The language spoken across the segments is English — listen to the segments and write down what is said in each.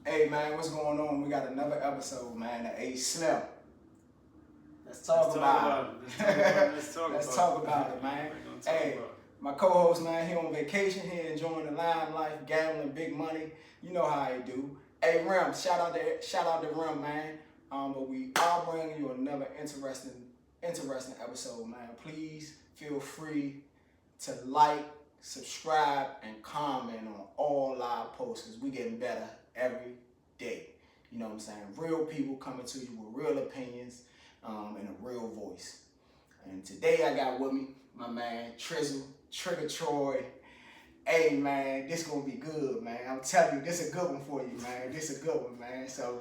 Hey man, what's going on? We got another episode, man. The A Slim. Let's talk about it. Let's talk about it, man. Hey, my co-host, man, he on vacation. He enjoying the limelight, gambling, big money. You know how he do. Hey, Rim, shout out to Rim, man. But we are bringing you another interesting episode, man. Please feel free to like, subscribe, and comment on all our posts because we getting better every day. You know what I'm saying? Real people coming to you with real opinions and a real voice. And today I got with me my man Trizzle, Trigger Troy. Hey man, this gonna be good, man. I'm telling you, this is a good one for you, man. This is a good one, man. So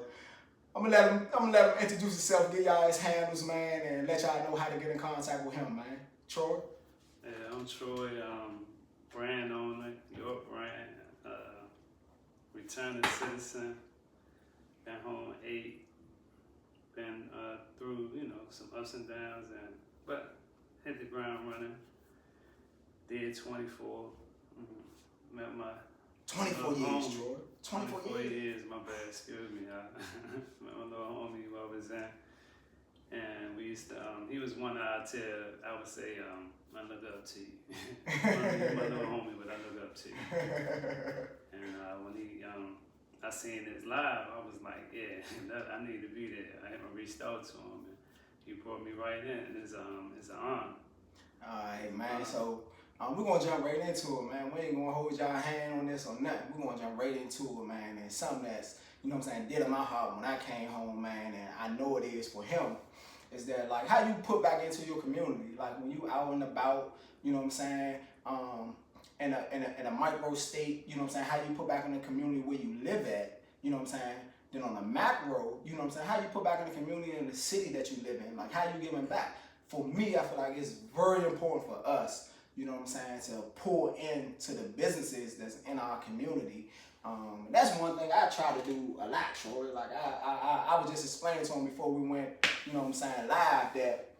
I'm gonna let him introduce himself, give y'all his handles, man, and let y'all know how to get in contact with him, man. Troy. Yeah, I'm Troy, brand owner, York brand, returning citizen, been home 8, been through, some ups and downs, but hit the ground running, did 24, met my 24 years, Troy. 24 years, my bad, excuse me. I met my little homie who I was in, and we used to, he was one I would say, I look up to you. my little homie, but I look up to you. And when I seen this live, I was like, yeah, I need to be there. I haven't reached out to him, and he brought me right in, and it's an honor. All right, man. So we're gonna jump right into it, man. We ain't gonna hold y'all hand on this or nothing. We're gonna jump right into it, man. And something that's, you know what I'm saying, did in my heart when I came home, man, and I know it is for him. Is that like how you put back into your community, like when you out and about, you know what I'm saying, in a micro state, you know what I'm saying, how you put back in the community where you live at, you know what I'm saying. Then on the macro, you know what I'm saying, how you put back in the community in the city that you live in, like how you giving back. For me, I feel like it's very important for us, you know what I'm saying, to pour into the businesses that's in our community. That's one thing I try to do a lot, Troy. Like I was just explaining to him before we went, you know what I'm saying, live that,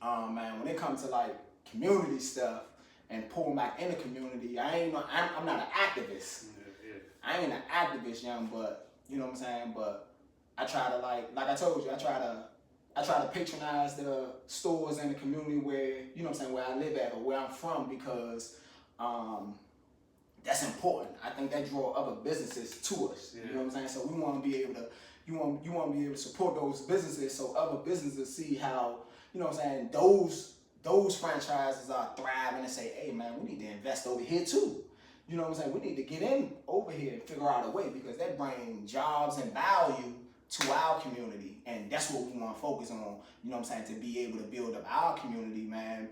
man, when it comes to like community stuff and pouring back in the community, I'm not an activist. Yeah. I ain't an activist, young, but you know what I'm saying. But I try to like I told you, I try to patronize the stores in the community where, you know what I'm saying, where I live at or where I'm from because that's important. I think that draw other businesses to us. Yeah. You know what I'm saying? So we want to be able to, you want to be able to support those businesses so other businesses see how, you know what I'm saying, those franchises are thriving and say, hey man, we need to invest over here too. You know what I'm saying? We need to get in over here and figure out a way because that brings jobs and value to our community, and that's what we want to focus on. You know what I'm saying? To be able to build up our community, man,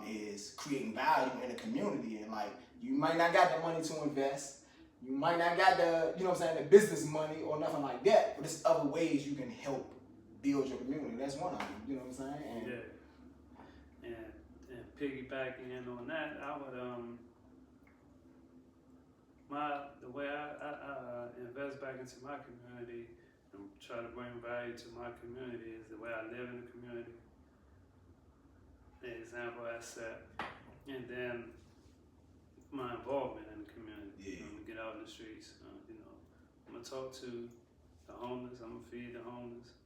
is creating value in the community. And like, you might not got the money to invest, you might not got the, you know what I'm saying, the business money or nothing like that, but there's other ways you can help build your community. That's one of them. You know what I'm saying? And yeah. And piggybacking on that, I would the way I invest back into my community and try to bring value to my community is the way I live in the community. The example I set, and then my involvement in the community. Yeah. To get out in the streets. I'm gonna talk to the homeless. I'm gonna feed the homeless.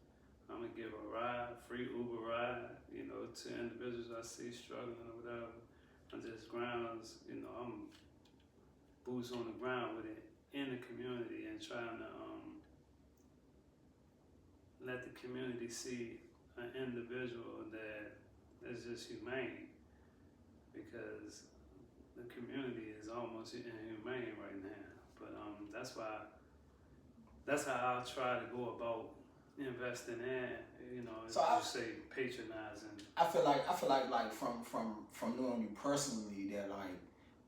I'm gonna give a ride, free Uber ride, to individuals I see struggling or whatever. I'm just grounds, I'm boots on the ground with it in the community and trying to let the community see an individual that is just humane, because the community is almost inhumane right now. But that's how I try to go about investing in, So you say patronizing. I feel like from knowing you personally that, like,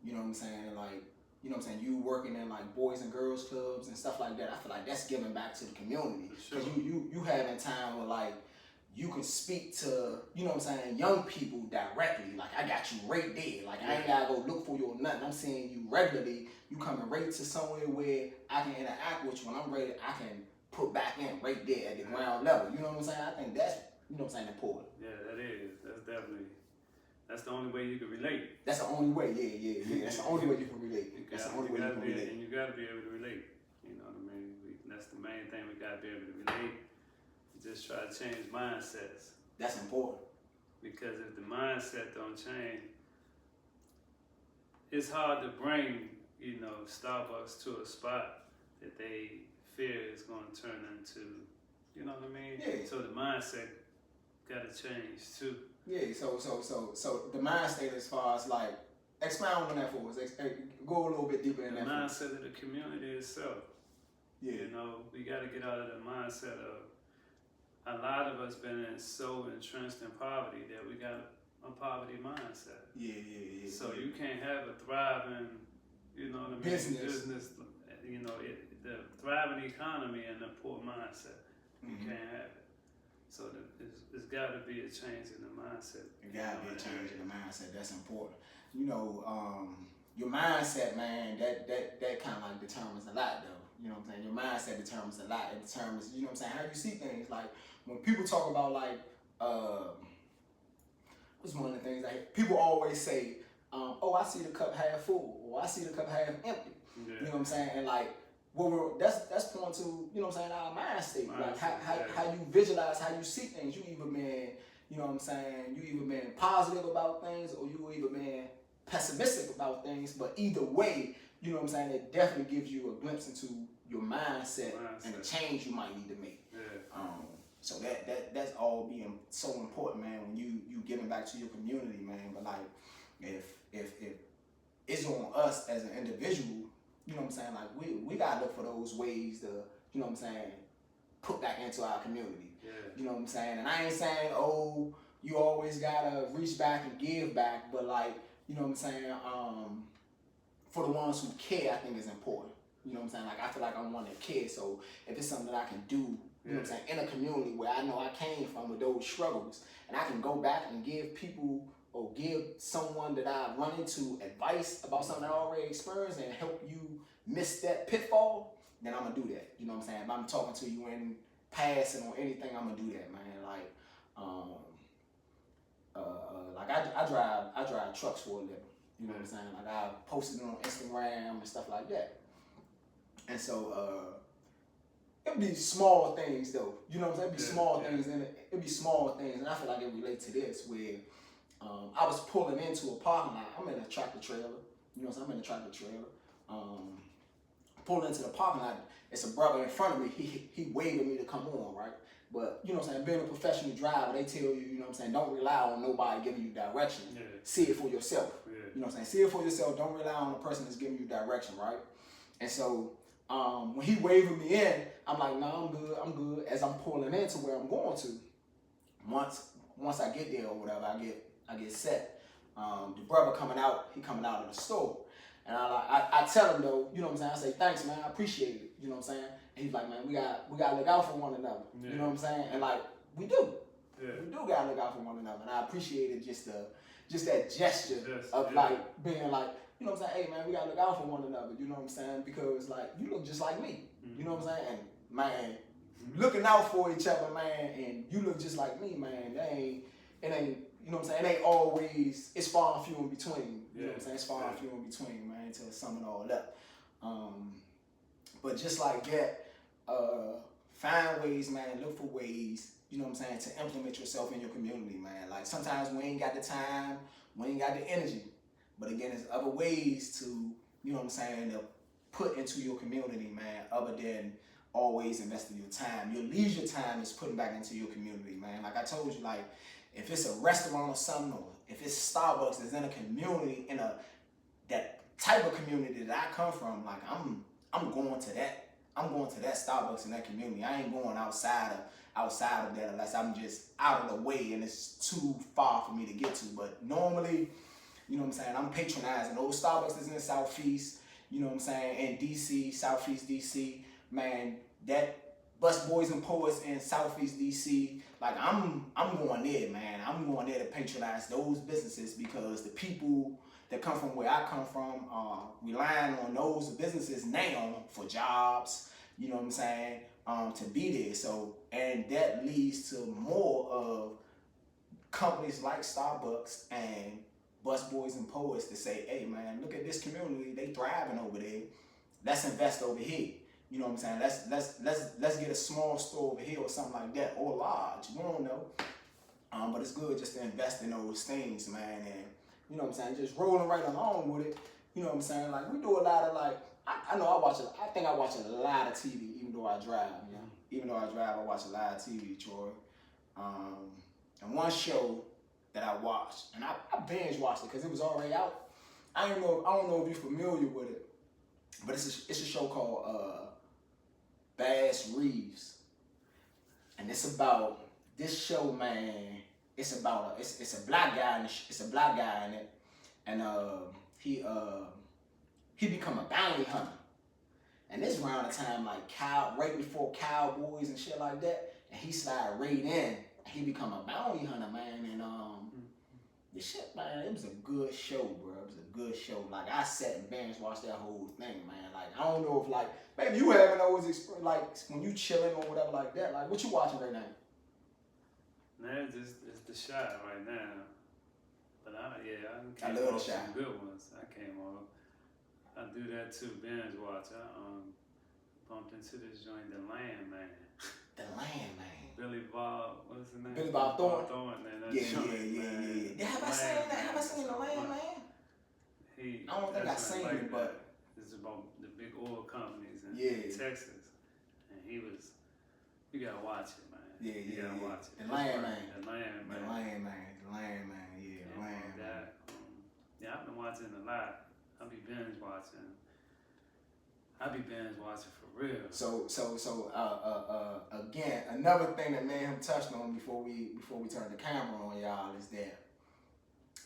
you know what I'm saying, like, you know what I'm saying, you working in like boys and girls clubs and stuff like that, I feel like that's giving back to the community. Because Sure. you having time where like you can speak to, you know what I'm saying, young people directly. Like, I got you right there. Like, I ain't gotta go look for you or nothing. I'm seeing you regularly. You coming right to somewhere where I can interact with you. When I'm ready, I can put back in right there at the ground level. You know what I'm saying? I think that's, you know what I'm saying, important. Yeah, that is. That's the only way you can relate. That's the only way, yeah. That's the only way you can relate. That's the only way you can relate. And you gotta be able to relate. You know what I mean? that's the main thing we got to be able to relate. Just try to change mindsets. That's important. Because if the mindset don't change, it's hard to bring, Starbucks to a spot that they fear is going to turn into, you know what I mean? Yeah. So the mindset got to change too. Yeah. So the mind state as far as like expound on that for us. Go a little bit deeper in that. The mindset of the community itself. Yeah. We got to get out of the mindset of a lot of us been so entrenched in poverty that we got a poverty mindset. Yeah. So you can't have a thriving, business, the thriving economy and a poor mindset. You can't have it. So there's got to be a change in the mindset. There got to be a change in the mindset. That's important. Your mindset, man, that kind of like determines a lot, though. You know what I'm saying? Your mindset determines a lot. It determines, you know what I'm saying, how you see things. Like, when people talk about, like, what's one of the things, like, people always say, I see the cup half full, or I see the cup half empty. Yeah. You know what I'm saying? And, like, that's point to, you know what I'm saying, our mind state. Like, how you visualize, how you see things. You either been, you know what I'm saying, you either been positive about things, or you either been pessimistic about things, but either way, you know what I'm saying, it definitely gives you a glimpse into your mindset and the change you might need to make. Yeah. So that's all being so important, man, when you giving back to your community, man. But like, if it's on us as an individual, you know what I'm saying, like we gotta look for those ways to, you know what I'm saying, put back into our community. Yeah. You know what I'm saying? And I ain't saying, you always gotta reach back and give back, but like, you know what I'm saying, for the ones who care, I think is important. You know what I'm saying? Like, I feel like I'm one that cares, so if it's something that I can do, you know what I'm saying, in a community where I know I came from with those struggles, and I can go back and give people or give someone that I run into advice about something I already experienced and help you miss that pitfall, then I'm gonna do that. You know what I'm saying? If I'm talking to you in passing or anything, I'm gonna do that, man. Like, I drive trucks for a living. You know what I'm saying? Like, I posted it on Instagram and stuff like that. And so, it'd be small things though. You know what I'm saying? It'd be small things, and it'd be small things, and I feel like it relates to this where I was pulling into a parking lot. I'm in a tractor trailer. You know what I'm saying? I'm in a tractor trailer. Pulling into the parking lot. It's a brother in front of me. He waving me to come on, right? But, you know what I'm saying, being a professional driver, they tell you, you know what I'm saying, don't rely on nobody giving you direction. Yeah. See it for yourself. Yeah. You know what I'm saying? See it for yourself. Don't rely on the person that's giving you direction, right? And so, when he waving me in, I'm like, no, I'm good. As I'm pulling into where I'm going to, once I get there or whatever, I get set. The brother coming out of the store. And I tell him though, you know what I'm saying, I say, thanks man, I appreciate it. You know what I'm saying? And he's like, man, we gotta look out for one another. Yeah. You know what I'm saying? And like, we do. Yeah. We do gotta look out for one another. And I appreciated just that gesture of like being like, you know what I'm saying, hey man, we gotta look out for one another, you know what I'm saying? Because like, you look just like me. Mm-hmm. You know what I'm saying? And man, looking out for each other, man, and you look just like me, man, it ain't, you know what I'm saying, it ain't always, it's far and few in between. You know what I'm saying? It's far and few in between, man, to sum it all up. But just like that, find ways, man, look for ways, you know what I'm saying, to implement yourself in your community, man. Like, sometimes we ain't got the time, we ain't got the energy. But again, there's other ways to, you know what I'm saying, to put into your community, man, other than always investing your time. Your leisure time is putting back into your community, man. Like I told you, like, if it's a restaurant or something, or if it's Starbucks that's in a community, that type of community that I come from, like, I'm going to that. I'm going to that Starbucks in that community. I ain't going outside of that unless I'm just out of the way and it's too far for me to get to. But normally, you know what I'm saying, I'm patronizing those Starbucks that's in the Southeast, you know what I'm saying, in DC, Southeast DC, man, that Bus Boys and Poets in Southeast DC, like, I'm going there, man. I'm going there to patronize those businesses because the people that come from where I come from are relying on those businesses now for jobs, you know what I'm saying, to be there. So, and that leads to more of companies like Starbucks and Bus Boys and Poets to say, hey man, look at this community, they thriving over there. Let's invest over here. You know what I'm saying? Let's get a small store over here or something like that, or large. We don't know. But it's good just to invest in those things, man. And you know what I'm saying? Just rolling right along with it. You know what I'm saying? Like we do a lot of like. I know I think I watch a lot of TV, even though I drive. You know? Even though I drive, I watch a lot of TV, Troy. And one show that I watched, and I binge watched it because it was already out. I don't know if you're familiar with it, but it's a show called Bass Reeves, and it's about this show, man. It's about it's a black guy in it, and he become a bounty hunter, and this around the time like right before Cowboys and shit like that, and he slide right in, and he become a bounty hunter, man, and the shit, man, it was a good show, bro. It was a good show. Like I sat and binge watched that whole thing, man. Like I don't know if like maybe you having those experience, like when you chilling or whatever like that. Like what you watching right now? Man, it's The Shot right now. But I love The Shot. Some good ones. I came on. I do that too, binge watch. I bumped into this joint, The Landman. The Landman. Billy Bob, what's his name? Billy Bob Thornton. Man. Yeah. Have I seen The Landman? I don't think I've seen it, but it's about the big oil companies in Texas, and you gotta watch it, man. You gotta watch it. The Landman. Yeah, I've been watching a lot. I be binge watching for real. So again, another thing that me and him touched on before we turned the camera on, y'all, is that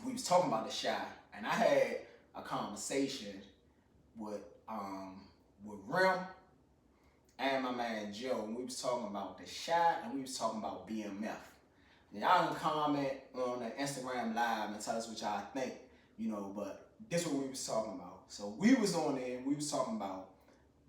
we was talking about The Shot, and I had a conversation with Rim and my man Joe, and we was talking about The Shot, and we was talking about BMF. And y'all can comment on the Instagram Live and tell us what y'all think, you know, but this is what we was talking about. So we was on there, and we was talking about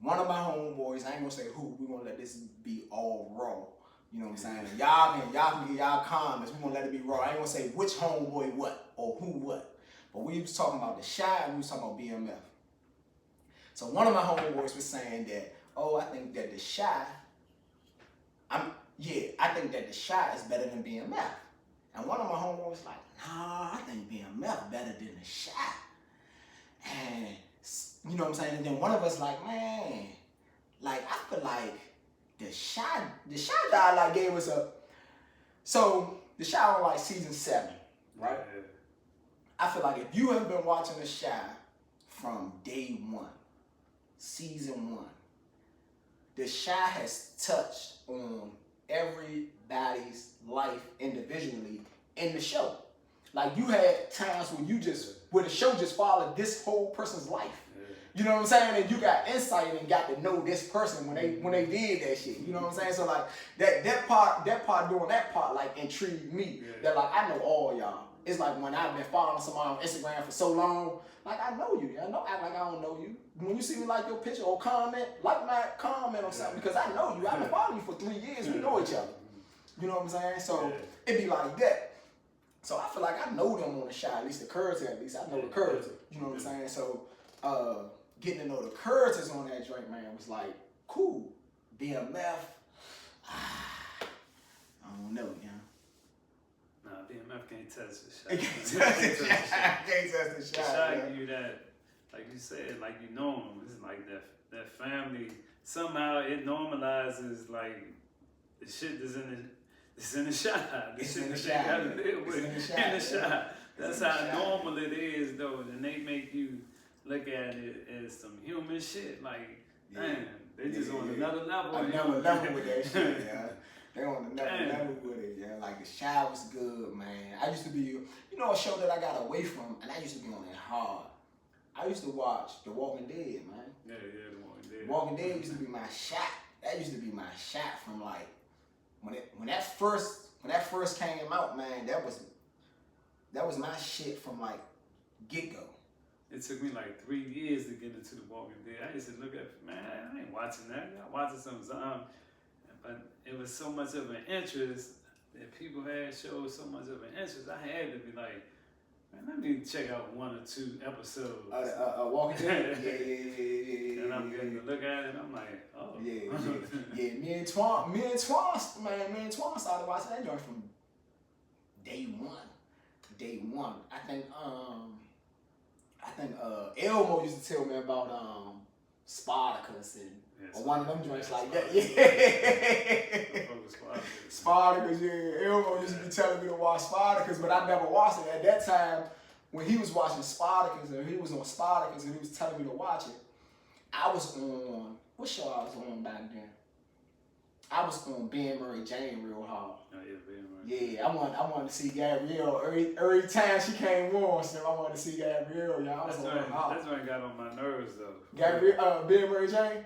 one of my homeboys. I ain't gonna say who. We gonna let this be all raw. You know what I'm saying? And y'all can get y'all comments. We gonna let it be raw. I ain't gonna say which homeboy what or who what. But we was talking about The Shot, and we was talking about BMF. So one of my homeboys was saying that, oh, I think that The Shot, I think that The Shot is better than BMF. And one of my homeboys was like, nah, I think BMF better than The Shot. And you know what I'm saying? And then one of us like, man, like I feel like The Shot guy like gave us so The Shot on like season 7, right? Yeah. I feel like if you have been watching The Shot from day 1, season 1, The Shot has touched on everybody's life individually in the show. Like you had times where the show just followed this whole person's life. You know what I'm saying? And you got insight and got to know this person when they did that shit. You know what I'm saying? So like that part doing that part like intrigued me. Yeah. That like I know all y'all. It's like when I've been following somebody on Instagram for so long, like I know you. I know act like I don't know you. When you see me like your picture or comment, like my comment or something, because I know you. I've been following you for 3 years. We know each other. You know what I'm saying? So it be like that. So I feel like I know them on The Shot, at least the Curtis, at least I know the Curtis. You know what I'm saying? So getting to know the Curtis on that joint, man, was like cool. BMF, I don't know, you know. Nah, BMF can't touch The Shot. It can't touch The Shot. Can't touch The Shot. The Shot give you that, like you said, like you know him. It's like that family. Somehow it normalizes like the shit that's in the shot. The shit that they gotta live with in the shot. That's how normal it is, though. And they make you look at it as some human shit. Like, damn, they just on another level. Another level with that shit, yeah. They on another level with it, yeah. Like The Shot was good, man. I used to be, you know, a show that I got away from, and I used to be on it hard. I used to watch The Walking Dead, man. Yeah, The Walking Dead. Walking Dead used to be my shot. That used to be my shot from like when that first came out, man. That was my shit from like get go. It took me like 3 years to get into The Walking Dead. I used to look at, man, I ain't watching that. I'm watching some but it was so much of an interest that people had showed so much of an interest. I had to be like, Man, let me check out 1 or 2 episodes. Walking Dead? Yeah. And I'm getting to look at it, and I'm like, oh. Yeah. Me and Twan started watching that joint from day one. I think Elmo used to tell me about Spartacus and one of them joints like that. Yeah. Spartacus, yeah. Elmo used to be telling me to watch Spartacus, but I never watched it. At that time, when he was watching Spartacus, or he was on Spartacus and he was telling me to watch it, I was on, what show I was on back then? I was on Ben Murray Jane real hard. Oh yeah, Ben Murray. Yeah, I wanted to see Gabrielle every time she came on. So I wanted to see Gabrielle. Yeah, I was on hard. That's when it got on my nerves though. Gabrielle, Ben Murray Jane.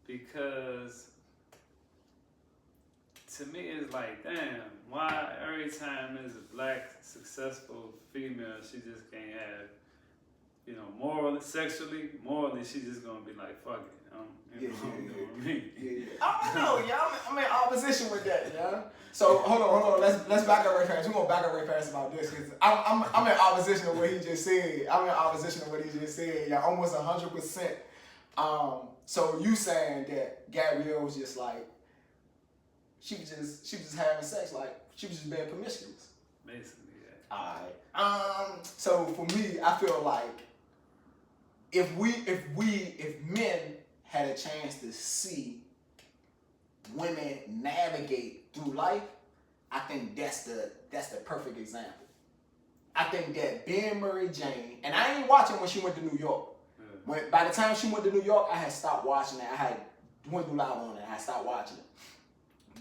Because to me it's like, damn, why every time there's a black successful female, she just can't have, you know, morally, she just gonna be like, fuck it. Yeah. I know, yeah. I'm in opposition with that, yeah. So hold on. Let's back up right fast. We're gonna back up right fast about this because I'm in opposition to what he just said. Yeah, almost 100%. So you saying that Gabrielle was just like she was just having sex, like she was just being promiscuous. Basically, yeah. Alright. So for me, I feel like if men had a chance to see women navigate through life, I think that's the perfect example. I think that Ben Murray Jane, and I ain't watching when she went to New York. Yeah. By the time she went to New York, I had stopped watching it. I had dwindled out on it. I stopped watching it.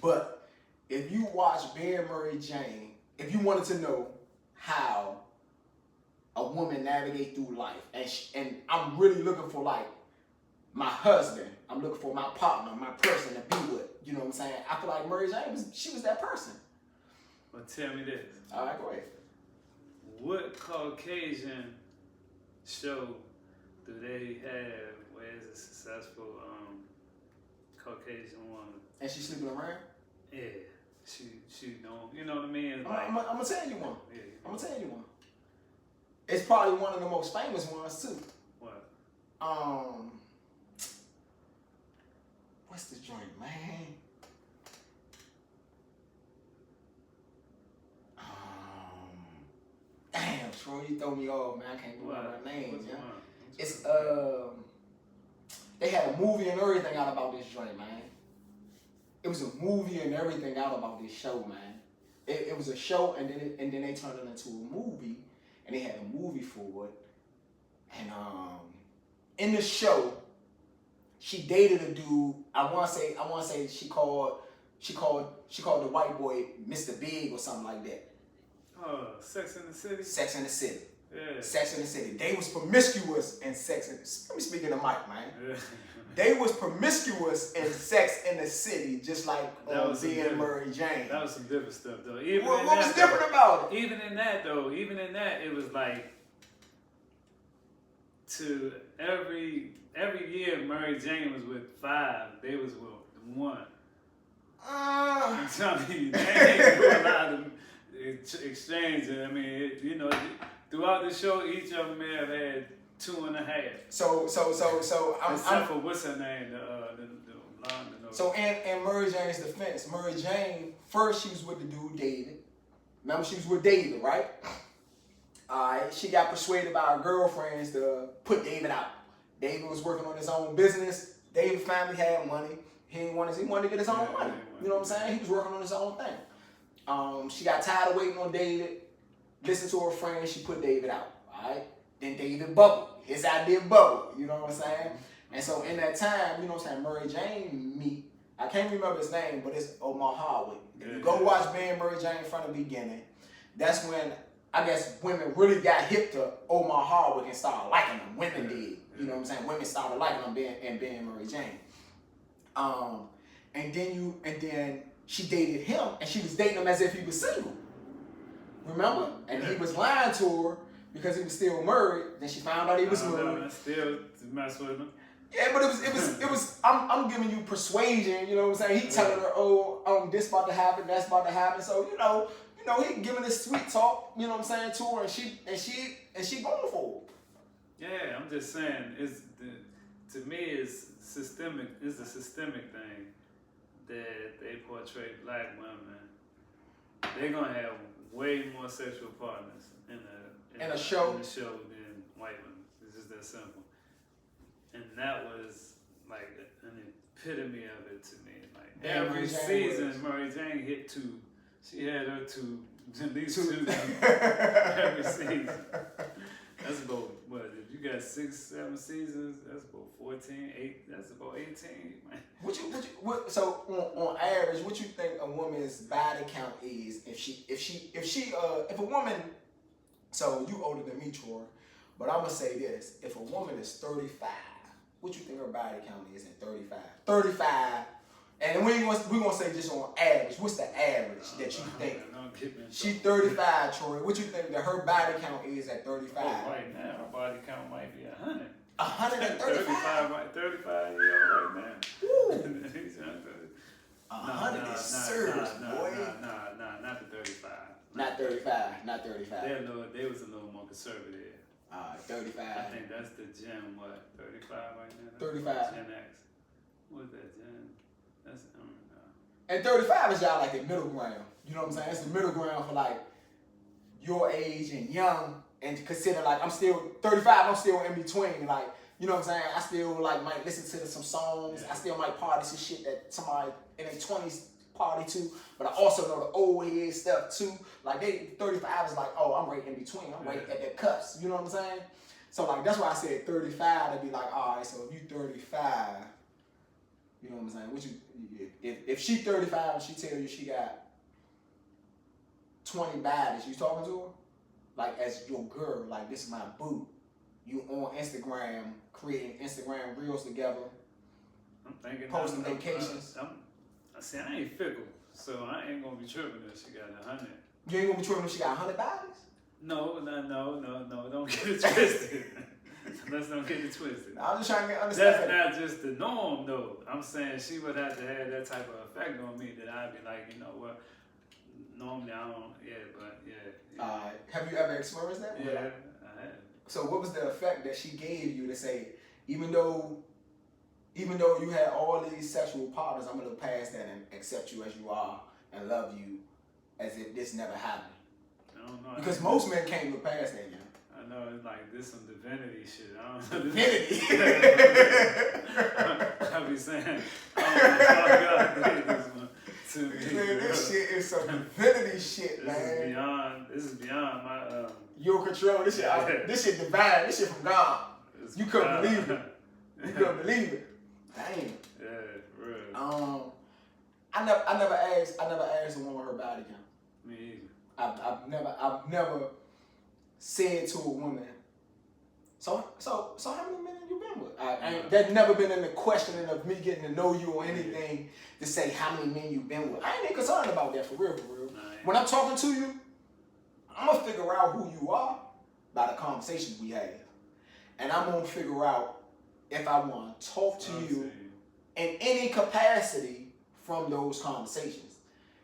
But if you watch Ben Murray Jane, if you wanted to know how a woman navigate through life, and I'm really looking for like my husband, I'm looking for my partner, my person to be with. You know what I'm saying? I feel like Murray Jane she was that person. But tell me this. All right, go ahead. What Caucasian show do they have where it's a successful Caucasian woman? And she's sleeping around? Yeah. She don't, you know what I mean? I'm gonna tell you one. Yeah. I'm gonna tell you one. It's probably one of the most famous ones too. What? What's the joint, man? Damn, Troy, you throw me off, man. I can't remember my name. Yeah. It's they had a movie and everything out about this joint, man. It was a movie and everything out about this show, man. It was a show, and then they turned it into a movie, and they had a movie for it. And in the show, she dated a dude. I want to say she called the white boy Mr. Big or something like that. Sex in the City. Sex in the City. Yeah. Sex in the City. They was promiscuous in Sex in the City. Let me speak in the mic, man. Yeah. They was promiscuous in Sex in the City, just like Ben Murray Jane. That was some different stuff, though. What was different about it? Even in that, it was like to every year Murray Jane was with 5, they was with 1. I'm telling you, they ain't doing a lot of exchange. I mean, throughout the show, each of them may have had 2.5. So except for what's her name, the blonde. So in Murray Jane's defense, Murray Jane first she was with the dude David. Remember she was with David, right? Alright, she got persuaded by her girlfriends to put David out. David was working on his own business. David's family had money. He wanted to get his own money. You know what I'm saying? He was working on his own thing. She got tired of waiting on David. Listened to her friends. She put David out. All right. Then David bubbled. His idea bubbled. You know what I'm saying? And so in that time, you know what I'm saying, Murray Jane meet. I can't remember his name, but it's Omar Hardwick. If you go watch Ben Murray Jane from the beginning, that's when I guess women really got hip to Omar Hardwick and started liking him. Women did. You know what I'm saying? Women started liking him and Ben Murray Jane. And then she dated him, and she was dating him as if he was single. Remember? And he was lying to her because he was still married. Then she found out he was married. Still to mess with him. Yeah, but it was. I'm giving you persuasion. You know what I'm saying? He telling her, this about to happen, that's about to happen. So you know know, he giving this sweet talk, you know what I'm saying, to her, and she going for it. Yeah, I'm just saying, to me, it's systemic. It's a systemic thing that they portray black women. They're gonna have way more sexual partners in a show than white women. It's just that simple. And that was like an epitome of it to me. Like every season, Mary Jane hit 2. She had her 2, at least 2 every season. That's about what? If you got 6, 7 seasons, that's about 14, 8. That's about 18. Man. So on average, what you think a woman's body count is if a woman? So you older than me, Troy, but I'm gonna say this: if a woman is 35, what you think her body count is at 35? 35. And we're gonna say just on average. What's the average that you think? She 35, Troy. What you think that her body count is at 35? Oh, right now, her body count might be 100. 135? 35-year-old right now. Woo! 100 is serious, boy. Nah, not the 35. Not 35. Not 35. They was a little more conservative. 35. I think that's the Gen, what, 35 right now? 35. Gen X. What's that, Gen? That's, And 35 is y'all like the middle ground. You know what I'm saying? It's the middle ground for like your age and young, and consider like I'm still 35. I'm still in between. Like, you know what I'm saying? I still like might listen to some songs. Yeah. I still might party some shit that somebody in their 20s party to. But I also know the old head stuff too. Like 35 is like, oh, I'm right in between. I'm right at that cusp. You know what I'm saying? So like that's why I said 35 to be like, all right. So if you 35. You know what I'm saying? What if she 35 and she tell you she got 20 baddies, you talking to her? Like as your girl, like this is my boo. You on Instagram, creating Instagram reels together. I'm thinking posting vacations. I ain't fickle, so I ain't gonna be tripping if she got 100. You ain't gonna be tripping if she got 100 baddies? No, don't get it twisted. Let's not get it twisted. No, I'm just trying to understand. That's not just the norm, though. I'm saying she would have to have that type of effect on me that I'd be like, you know what? Normally I don't. Yeah. Have you ever experienced that? Yeah, I have. So what was the effect that she gave you to say, even though you had all these sexual partners, I'm gonna look past that and accept you as you are and love you as if this never happened? I don't know. Because most men can't look past that, man. I know it's like this some divinity shit. I don't know. Divinity. I be saying, God did this one to me. Man, this shit is some divinity shit, man. This is beyond my your control. This shit divine. This shit from God. You couldn't believe it. You couldn't believe it. Damn. Yeah, for real. I never asked a woman her body count. Me either. I've never said to a woman, so how many men have you been with? That's never been in the questioning of me getting to know you or anything to say how many men you've been with. I ain't even concerned about that for real. When I'm talking to you, I'm gonna figure out who you are by the conversations we have. And I'm gonna figure out if I wanna talk to you in any capacity from those conversations.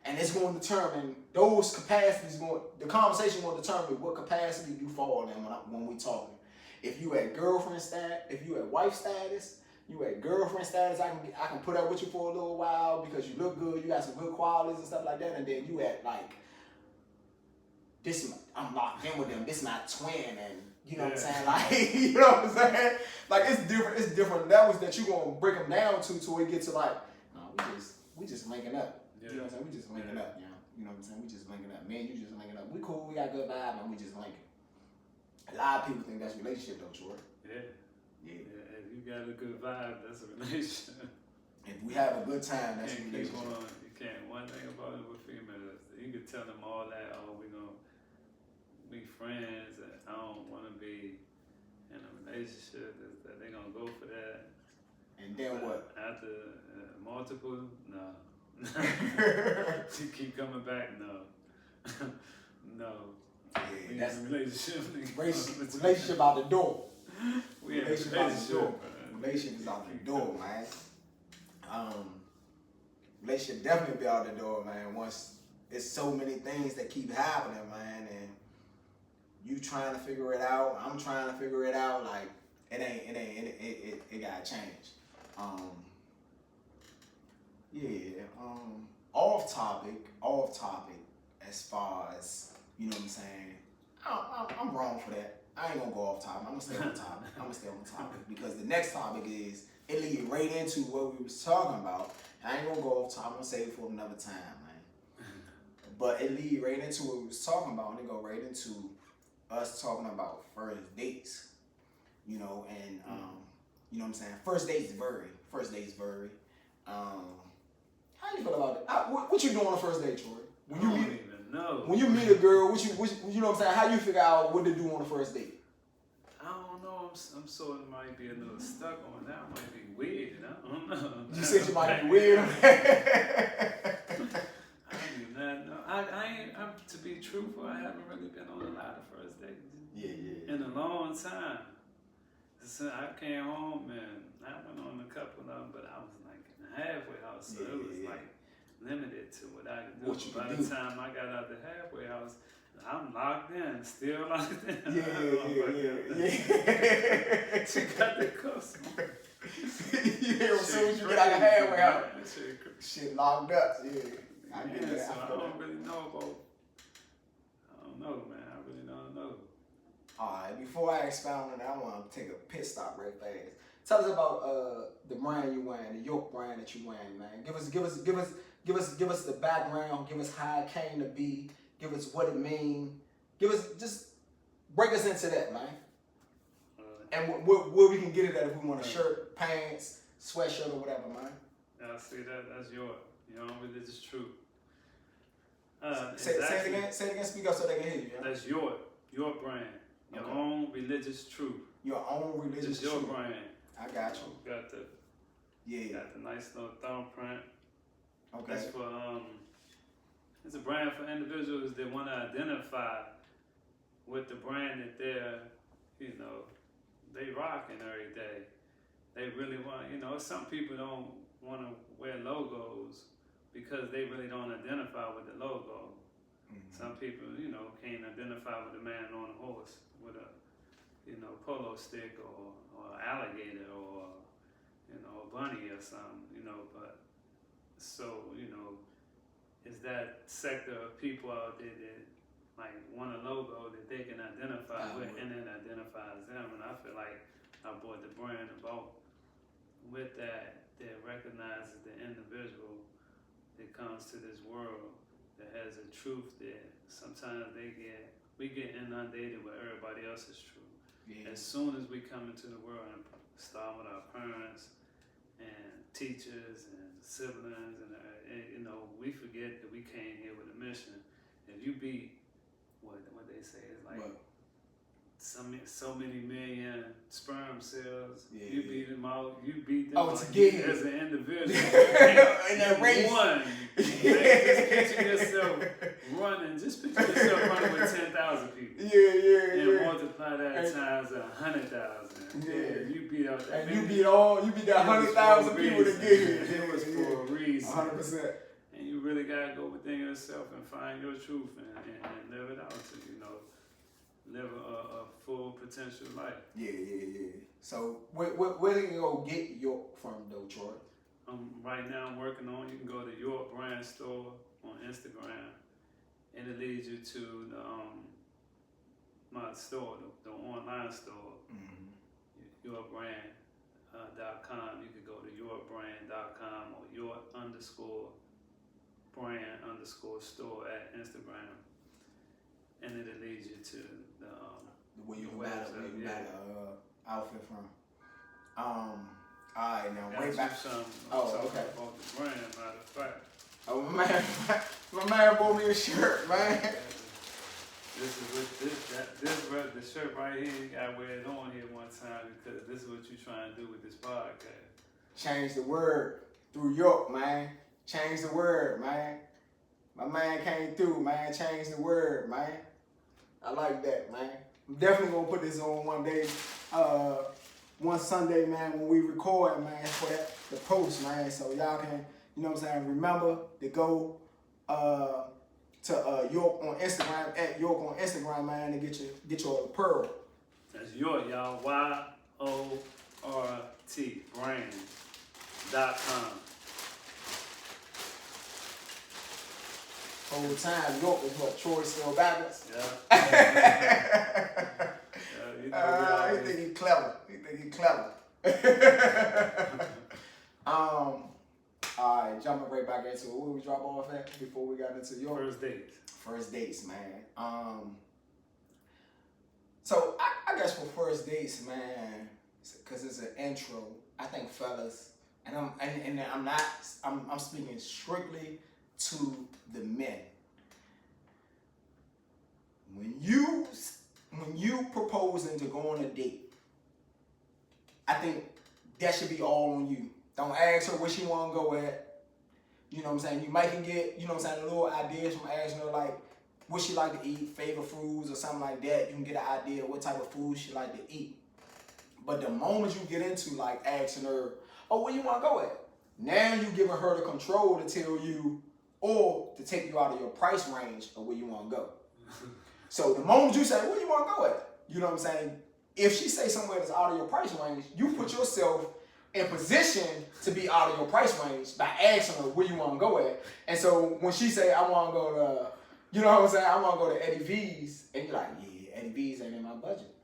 And it's going to determine those capacities. The conversation will determine what capacity you fall in when we talking. If you at girlfriend status, if you at wife status, you at girlfriend status. I can put up with you for a little while because you look good. You got some good qualities and stuff like that. And then you at like this. I'm locked in with them. This my twin, and you know what I'm saying. Like you know what I'm saying. Like it's different. It's different levels that you gonna break them down to we get to like no, we just linking up. You know what I'm saying? We just linking up, you know. You know what I'm saying? We just linking up. Me and you just linking up. We cool, we got good vibe, and we just linking. A lot of people think that's a relationship though, Troy. Yeah. If you got a good vibe, that's a relationship. If we have a good time, that's a relationship. You can't. One thing about it with females, you can tell them all that, oh, we gonna be friends, and I don't wanna be in a relationship, that they gonna go for that. And then what? After multiple, no. You keep coming back, no. No. Yeah, that's a relationship. Relationship out the door. We have relationship out the door. Relationship is out the door, man. Relationship definitely be out the door, man. Once it's so many things that keep happening, man, and you trying to figure it out. I'm trying to figure it out. Like it gotta change. Off topic. As far as you know what I'm saying, I'm wrong for that. I ain't gonna go off topic. I'm gonna stay on topic. Because the next topic is it leads right into what we was talking about. I ain't gonna go off topic. I'm gonna save it for another time, man. But it leads right into what we was talking about, and it go right into us talking about first dates. You know, and you know what I'm saying. First dates vary. How you feel about it? What you doing on a first date, Troy? I don't even know. When you meet a girl, you know what I'm saying? How you figure out what to do on the first date? I don't know. I'm sort of might be a little stuck on that. Might be weird. I don't know. You said you might be weird. I do not know. I ain't. To be truthful, I haven't really been on a lot of first dates. Yeah. In a long time. So I came home and I went on a couple of them, but I was like in the halfway house, so it was like limited to what I could do. By the time I got out the halfway house, I'm locked in, still locked in. Yeah. She got the cuss on. As soon as you get out the halfway house, shit locked up. Yeah. I get that. So I don't really know about. I don't know, man. I really don't know. Alright, before I expound on that, I want to take a pit stop right fast. Tell us about the brand you wearing, the York brand that you wearing, man. Give us the background. Give us how it came to be. Give us what it means. Just break us into that, man. And where we can get it at if we want a shirt, pants, sweatshirt, or whatever, man. I see that's your religious truth. Say it again. Speak up so they can hear you. Yeah? That's your brand. Your own religious truth. Your own religious truth. Your brand. I got you. Got the nice little thumbprint. Okay. That's for it's a brand for individuals that want to identify with the brand that they're, they rocking every day. They really want, some people don't want to wear logos because they really don't identify with the logo. Mm-hmm. Some people, can't identify with a man on a horse with a, polo stick or alligator or, a bunny or something, but so, is that sector of people out there that like want a logo that they can identify with and then identifies them. And I feel like I bought the brand about with that recognizes the individual that comes to this world that has a truth that sometimes we get inundated with everybody else's truth. Yeah. As soon as we come into the world and start with our parents and teachers and siblings and we forget that we came here with a mission. If you beat what they say is like so many million sperm cells, you beat them out. You beat them out as an individual. In that race, one. Just picture yourself running. Just picture yourself running with 10,000 people. And multiply that times 100,000. Yeah. You beat out that. And you beat that 100,000 people to get here. It was for a reason. 100%. And you really gotta go within yourself and find your truth and live it out to live a full potential life. Yeah. So where can you go get York from though, Troy? Right now I'm working on. You can go to York Brand Store on Instagram, and it leads you to my store, the online store, YourBrand.com. You could go to YourBrand.com or Your_brand_store at Instagram, and it'll lead you to the where you can buy the outfit from. Alright, now way back. Okay. About the brand, matter of fact. Oh my man bought me a shirt, man. This is what the shirt right here. You gotta wear it on here one time because this is what you're trying to do with this podcast. Change the word through York, man. Change the word, man. My man came through, man. Change the word, man. I like that, man. I'm definitely gonna put this on one day, one Sunday, man, when we record, man, for the post, man. So y'all can, remember to go to York on Instagram at York on Instagram, man, and get your apparel. That's York, y'all. YORT brand.com. Whole time York was what, Troy spelled backwards? Yeah. He think he clever. Alright, jumping right back into it. Where we drop off at before we got into York? First dates, man. So I guess for first dates, man, because it's an intro, I think fellas, and I'm speaking strictly to the men. When you proposing to go on a date, I think that should be all on you. Don't ask her where she want to go at. You know what I'm saying? You might can get, you know what I'm saying, little ideas from asking her, like, what she like to eat, favorite foods or something like that. You can get an idea of what type of food she like to eat. But the moment you get into, like, asking her, oh, where you want to go at? Now you giving her the control to tell you or to take you out of your price range of where you want to go. So the moment you say, where you want to go at? You know what I'm saying? If she say somewhere that's out of your price range, you put yourself in position to be out of your price range by asking her where you want to go at. And so when she say, I want to go to, you know what I'm saying, I want to go to Eddie V's, and you're like, yeah, Eddie V's ain't in my budget.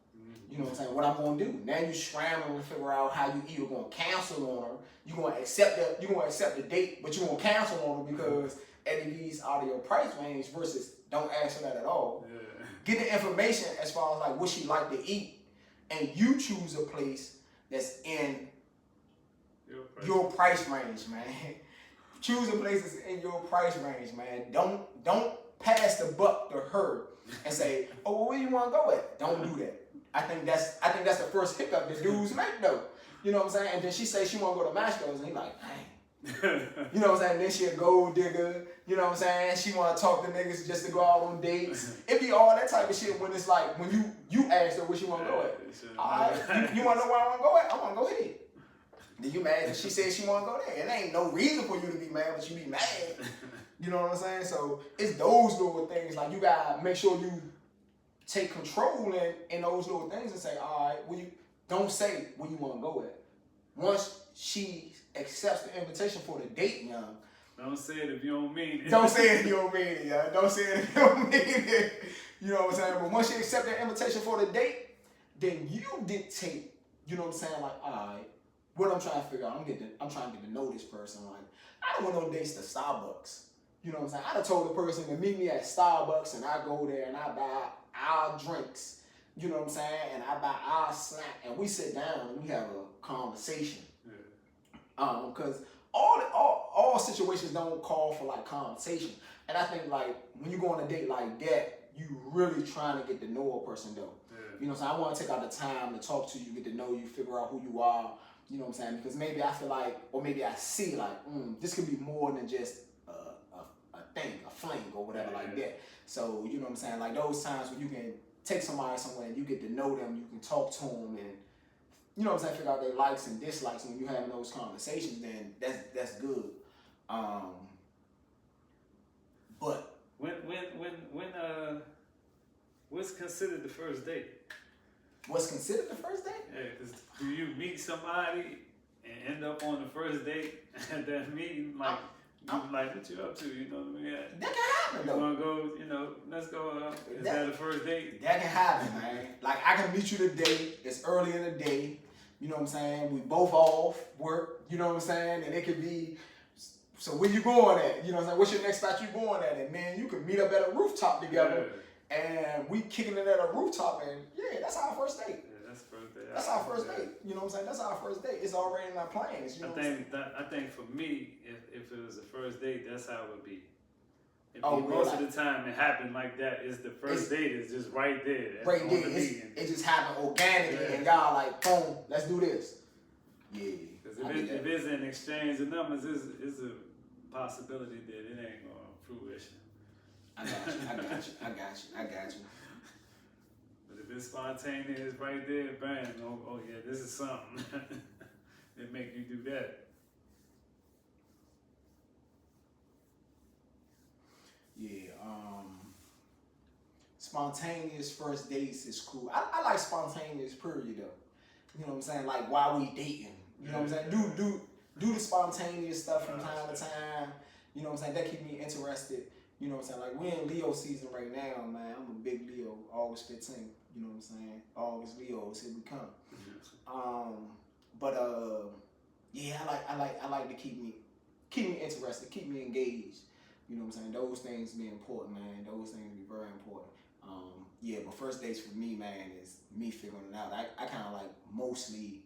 You know what I'm saying? What I'm going to do? Now you scrambling to figure out how you either going to cancel on her, you're going to accept the date, but you're going to cancel on her because Eddie V's out of your price range versus don't ask her that at all. Yeah. Get the information as far as like what she like to eat, and you choose a place that's in your price range, man. Choose a place that's in your price range, man. Don't pass the buck to her and say, oh, well, where you want to go at? Don't do that. I think that's the first hiccup that dudes make though. You know what I'm saying? And then she say she want to go to Mashko's, and he like, dang. You know what I'm saying? Then she a gold digger. You know what I'm saying? She want to talk to niggas just to go out on dates. It be all that type of shit when it's like, when you ask her where she want to go at. All right, you want to know where I want to go at? I want to go ahead. Then you mad that she said she want to go there. It ain't no reason for you to be mad, but you be mad. You know what I'm saying? So it's those little things. Like, you got to make sure you take control in those little things and say, all right, don't say where you want to go at. Once she accepts the invitation for the date, young. Don't say it if you don't mean it. Don't say it if you don't mean it, young. Don't say it if you don't mean it. You know what I'm saying? But once she accepts that invitation for the date, then you dictate, you know what I'm saying? Like, all right, what I'm trying to figure out, I'm trying to get to know this person. Like, I don't want no dates to Starbucks. You know what I'm saying? I done told the person to meet me at Starbucks, and I go there and I buy our drinks. You know what I'm saying? And I buy our snack, and we sit down and we have a conversation. Yeah. Because all situations don't call for like conversation. And I think like when you go on a date like that, you really trying to get to know a person though. Yeah. You know what I'm saying? I want to take out the time to talk to you, get to know you, figure out who you are. You know what I'm saying? Because maybe I feel like, or maybe I see like, this could be more than just a thing, a fling or whatever like that. So, you know what I'm saying? Like those times when you can take somebody somewhere and you get to know them, you can talk to them and, you know what I'm saying, figure out their likes and dislikes. When you're having those conversations, then that's good. But when what's considered the first date? What's considered the first date? Yeah, because do you meet somebody and end up on the first date at that meeting, like, like, what you up to, you know what I mean? That can happen, though. You want to go, you know, let's go, is that the first date? That can happen, man. Like, I can meet you today, it's early in the day, you know what I'm saying? We both off work, you know what I'm saying? And it could be, so where you going at? You know what I'm saying? What's your next spot you going at? And, man, you could meet up at a rooftop together. Yeah. And we kicking it at a rooftop, and yeah, that's our first date. Yeah, that's first date. That's our first date. You know what I'm saying? That's our first date. It's already in our plans. You know I think for me, if it was the first date, that's how it would be. Most of the time it happened like that. It's the first date is just right there. Right there. It just happened organically, and y'all like, boom, let's do this. Yeah. Because if it's an exchange of numbers, it's a possibility that it ain't going to fruition. I got you. But if it's spontaneous right there, bang, oh yeah, this is something. It make you do that. Yeah. Spontaneous first dates is cool. I like spontaneous period though. You know what I'm saying? Like while we dating. You know what I'm saying? Do the spontaneous stuff from time to time. You know what I'm saying? That keep me interested. You know what I'm saying? Like we're in Leo season right now, man. I'm a big Leo, August 15th. You know what I'm saying? August Leos, here we come. Yeah, I like to keep me interested, keep me engaged. You know what I'm saying? Those things be important, man. Those things be very important. Yeah, but first dates for me, man, is me figuring it out. I kind of like mostly,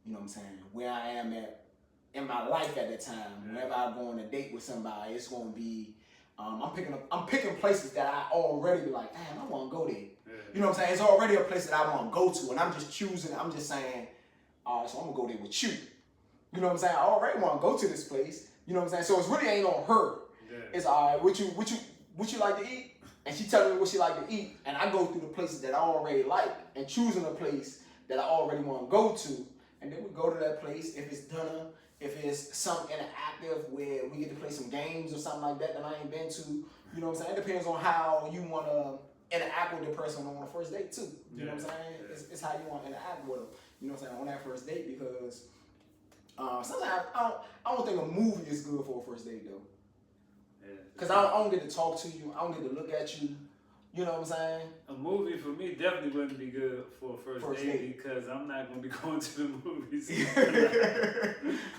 you know what I'm saying, where I am at in my life at that time. Whenever I go on a date with somebody, it's gonna be, I'm picking places that I already be like, damn, I want to go there. Yeah. You know what I'm saying? It's already a place that I want to go to, and I'm just choosing. I'm just saying, all right, so I'm gonna go there with you. You know what I'm saying? I already want to go to this place. You know what I'm saying? So it's really ain't on her. Yeah. It's all right. What you like to eat? And she telling me what she like to eat, and I go through the places that I already like and choosing a place that I already want to go to, and then we go to that place. If it's dinner, if it's something interactive where we get to play some games or something like that I ain't been to, you know what I'm saying? It depends on how you want to interact with the person on the first date too. You know what I'm saying? It's how you want to interact with them. You know what I'm saying? On that first date, because sometimes I don't think a movie is good for a first date though. Because I don't get to talk to you. I don't get to look at you. You know what I'm saying? A movie for me definitely wouldn't be good for a first date because I'm not going to be going to the movies.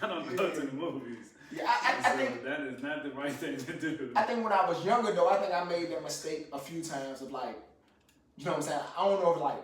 I don't go to the movies. Yeah, I think that is not the right thing to do. I think when I was younger though, I think I made that mistake a few times of like, you know what I'm saying? I don't know if like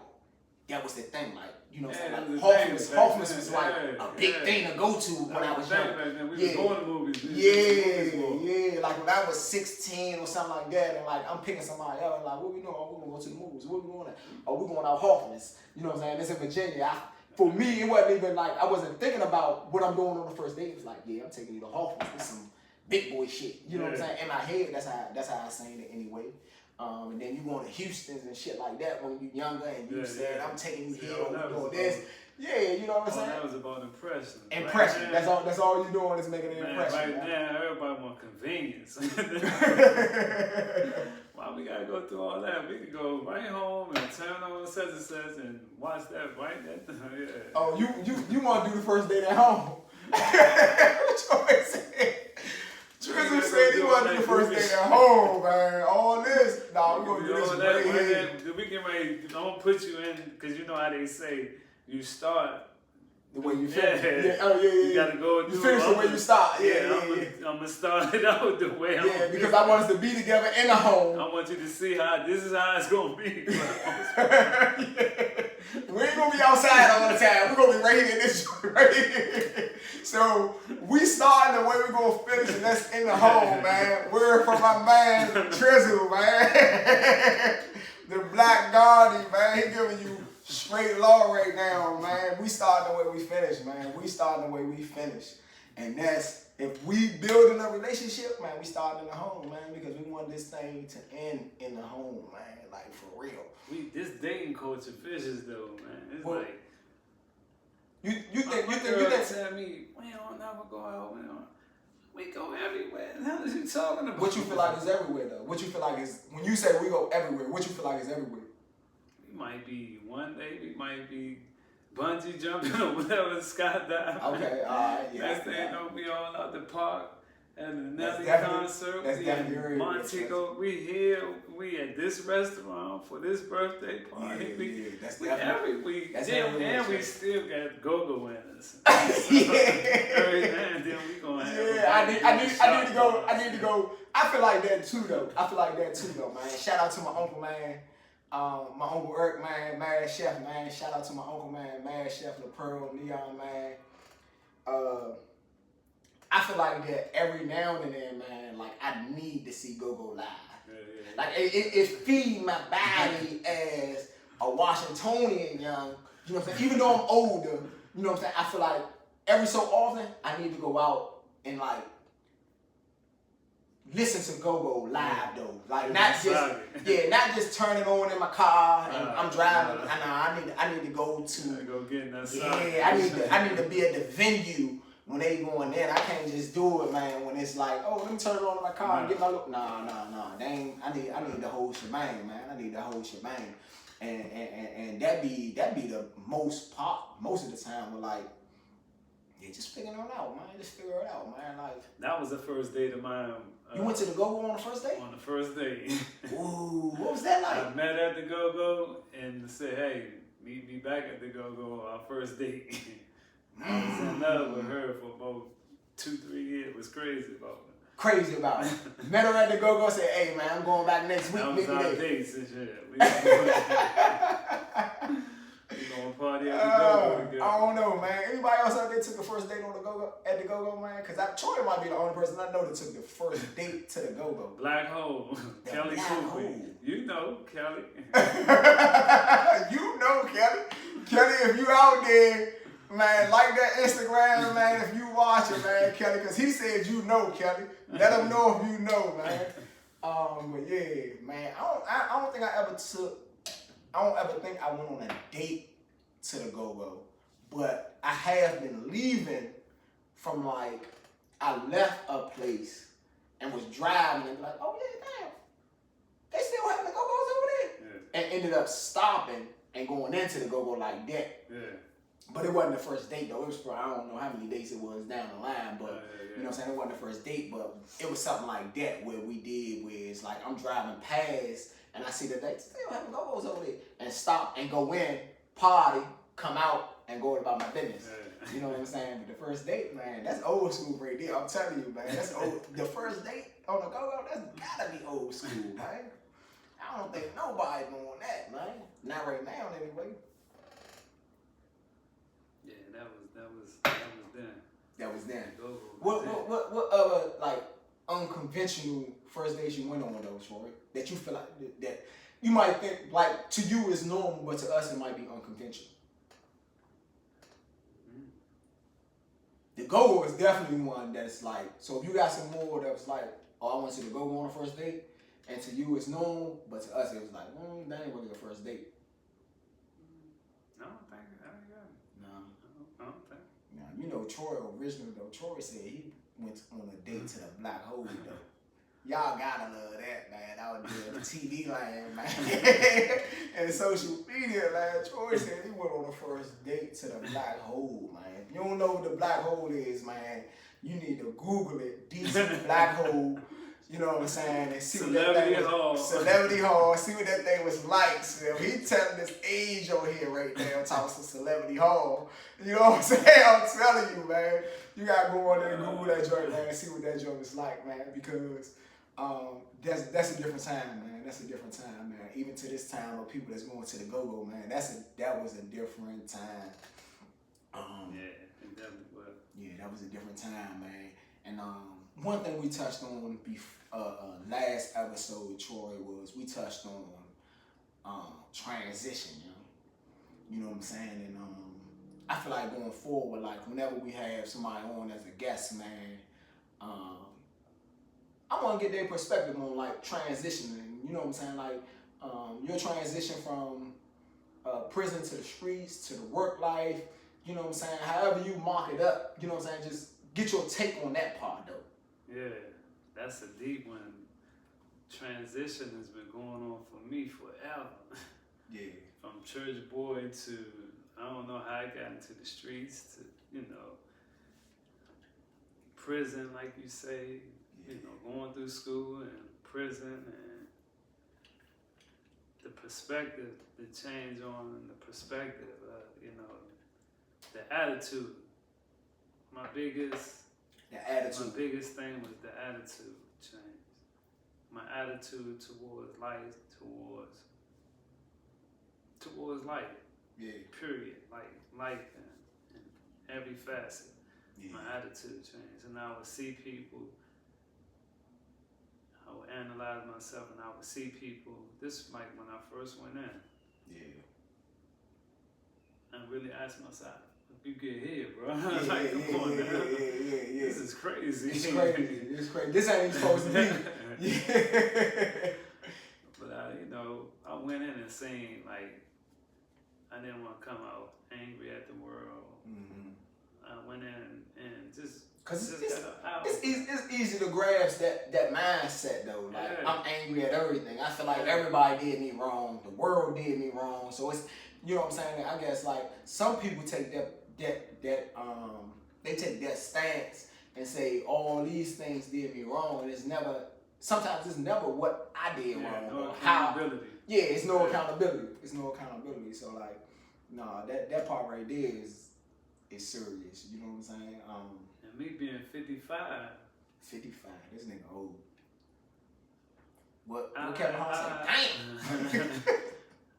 that was the thing, like, you know what I'm saying? Like Hoffman's was like a big thing to go to when I was younger. We was going to movies. Yeah. Like when I was 16 or something like that, and like I'm picking somebody else, and like, what we doing? We're gonna go to the movies. What we going at? Oh, we going out Hoffman's. You know what I'm saying? It's in Virginia. For me, it wasn't even like I wasn't thinking about what I'm doing on the first date. It was like, yeah, I'm taking you to Hoffman's. It's some big boy shit. You know what I'm saying? In my head, that's how I seen it anyway. And then you going to Houston's and shit like that when you younger, and you said, I'm taking you here, we're doing this. Yeah, you know what I'm saying? That was about impression. Impression. Right, that's all you're doing is making an impression. Right now, everybody want convenience. Why we gotta go through all that? We could go right home and turn on such and such and watch that right there. Yeah. Oh, you want to do the first date at home? What you saying? Trism said he want to do the first date at home, man. All this, nah, we gonna do this right here. We get ready. Don't put you in, because you know how they say you start the way you finish. Yeah. You gotta go. You finish the way you start. I'm gonna start it out the way I'm. Yeah, because I want us to be together in the home. I want you to see how this is how it's gonna be. We ain't gonna be outside all the time. We're gonna be right here in this right here. So we starting the way we're gonna finish, and that's in the home, man. Word from my man Trizzle, man. The Black Guardian, man. He giving you straight law right now, man. We starting the way we finish, man. We starting the way we finish. And that's, if we building a relationship, man, we starting in the home, man, because we want this thing to end in the home, man, like for real. This dating culture fishes though, man. It's like you think tell me we don't never go out, we go everywhere. How is you talking about? What you feel like is everywhere though? What you feel like is, when you say we go everywhere, what you feel like is everywhere? We might be one day, we might be bungee jumping or whatever, skydiving. Okay, alright, yeah. Next thing you know, we all out the park and the Nelly concert. That's we definitely in Montego. We here. We at this restaurant for this birthday party. Yeah, that's we definitely every week. That's and we still got go-go winners. Yeah. Every now and then we gonna have. Yeah, I need to go. I need to go. I feel like that too, though. Man. Shout out to my uncle, man. My uncle Eric, man, Mad Chef, man. Shout out to my uncle, man, Mad Chef, La Pearl, Neon, man. I feel like that every now and then, man, like I need to see Go-Go live. Yeah. Like it feeds my body as a Washingtonian young, you know what I'm saying? Even though I'm older, you know what I'm saying? I feel like every so often I need to go out and like listen to Go-Go live though. Like not just turn it on in my car and I'm driving. I need to go to go get in that I need to be at the venue when they going in, I can't just do it, man. When it's like, oh, let me turn it on in my car and get my look. Nah. They ain't, I need the whole shebang, man. I need the whole shebang. And that be the most of the time. We're like, yeah, just figuring it out, man. Just figure it out, man. Like that was the first date of mine. You went to the Go-Go on the first date? On the first date. Ooh, what was that like? I met at the Go-Go and said, hey, meet me back at the Go-Go on our first date. I was in love with her for about 2-3 years. It was crazy about it. Crazy about it. Met her at the Go-Go, said, hey, man, I'm going back next week. That was our dates and shit. We gonna party at the Go-Go together. I don't know, man. Anybody else out there took the first date on the Go-Go at the Go-Go, man? Because Troy might be the only person I know that took the first date to the Go-Go. Black Hole. Kelly Cooper. You know Kelly. You know Kelly. Kelly, if you out there, man, like that Instagram, man, if you watch it, man, Kelly, because he said you know, Kelly. Let him know if you know, man. But yeah, man, I don't ever think I went on a date to the Go-Go, but I have been leaving from like, I left a place and was driving and be like, oh yeah, damn, they still having the Go-Go's over there? Yeah. And ended up stopping and going into the Go-Go like that. Yeah. But it wasn't the first date though. It was for, I don't know how many dates it was down the line, but you know what I'm saying? It wasn't the first date, but it was something like that where we did, where it's like I'm driving past and I see that they still having Go-Go's over there, and stop and go in, party, come out, and go about my business. Yeah. You know what I'm saying? But the first date, man, that's old school right there. I'm telling you, man, that's old. The first date on the Go-Go, that's gotta be old school, man. I don't think nobody doing that, man. Not right now, anyway. Yeah, that was then. That was then. What other like unconventional first dates you went on though, Troy? That you feel like that you might think like to you is normal, but to us it might be unconventional. Mm-hmm. The Go-Go is definitely one that's like. So if you got some more that was like, oh, I went to the Go-Go on the first date, and to you it's normal, but to us it was like, that ain't really a first date. No, I think I got it. No. I don't think. Now, you know, Troy originally though, Troy said he went on a date to the Black Hole though. Y'all gotta love that, man. Out there, the TV land, man. And social media land. Troy said he went on the first date to the Black Hole, man. If you don't know what the Black Hole is, man, you need to Google it. DC Black Hole. You know what I'm saying? And see Celebrity Hall. Celebrity Hall. See what that thing was like. So he telling this age on here right now, talking some Celebrity Hall. You know what I'm saying? I'm telling you, man. You gotta go on there and Google that joint, man, and see what that joint is like, man. Because that's a different time, man. That's a different time, man. Even to this time of people that's going to the Go-Go, man. That was a different time. Yeah, it definitely was. Yeah, that was a different time, man. And one thing we touched on last episode, Troy, was we touched on transition, you know what I'm saying? And I feel like going forward, like whenever we have somebody on as a guest, man, I want to get their perspective on like transitioning, you know what I'm saying? Like your transition from prison to the streets, to the work life, you know what I'm saying? However you mark it up, you know what I'm saying? Just get your take on that part though. Yeah, that's a deep one. Transition has been going on for me forever. Yeah. From church boy to, I don't know how I got into the streets, to, prison, like you say, going through school and prison, and the perspective, the change on the perspective, the attitude. My biggest thing was the attitude change. My attitude towards life, towards life. Yeah. Period. Like life in every facet. Yeah. My attitude changed. And I would see people, I would analyze myself, and I would see people, this is like when I first went in. Yeah. And really ask myself, you get here, bro. Like, come on, man. Yeah. This is crazy. It's crazy. This ain't even supposed to be. Yeah. But I went in and seen, like, I didn't want to come out angry at the world. Mm-hmm. I went in and just Cause got it's easy to grasp that mindset though. Like yeah. I'm angry at everything. I feel like everybody did me wrong. The world did me wrong. So it's, you know what I'm saying. I guess like some people take that they take that stance and say all these things did me wrong, and it's never. Sometimes it's never what I did wrong. No or accountability. How. Yeah, it's no accountability. It's no accountability. So like, nah, that part right there is serious. You know what I'm saying? And me being 55. 55. This nigga old. What Kevin Hart said?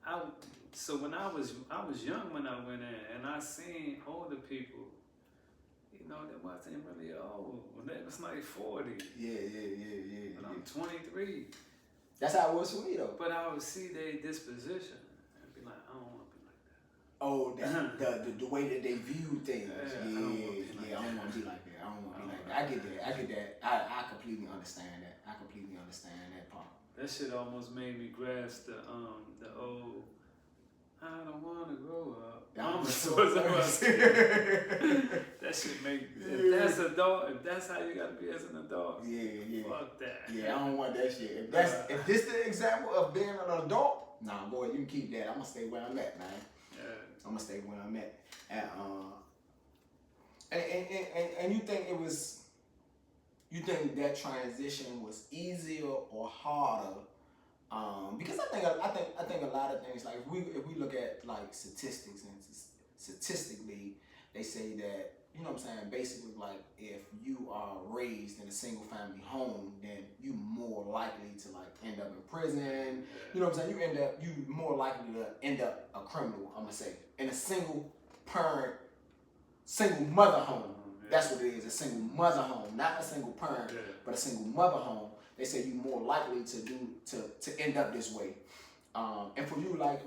Damn. So when I was young when I went in, and I seen older people. You know, they wasn't really old. When they was like 40. Yeah. But I'm 23. That's how it was for me though. But I would see their disposition and be like, I don't want to be like that. Oh, the way that they view things. I don't want to be like that. I don't want to be like that. I get that. I completely understand that. I completely understand that part. That shit almost made me grasp the old. I don't want to grow up. That shit make. If that's adult, if that's how you gotta be as an adult. Yeah. Fuck that. Yeah, I don't want that shit. If this the example of being an adult, nah, boy, you can keep that. I'm gonna stay where I'm at, man. Yeah. I'm gonna stay where I'm at. And you think it was? You think that transition was easier or harder? Because I think a lot of things, like if we look at like statistics, and statistically they say that, you know what I'm saying, basically like if you are raised in a single family home, then you more likely to like end up in prison. You know what I'm saying? You more likely to end up a criminal, I'm gonna say, in a single mother home. That's what it is, a single mother home, not a single parent, but a single mother home. They say you're more likely to end up this way. And for you, like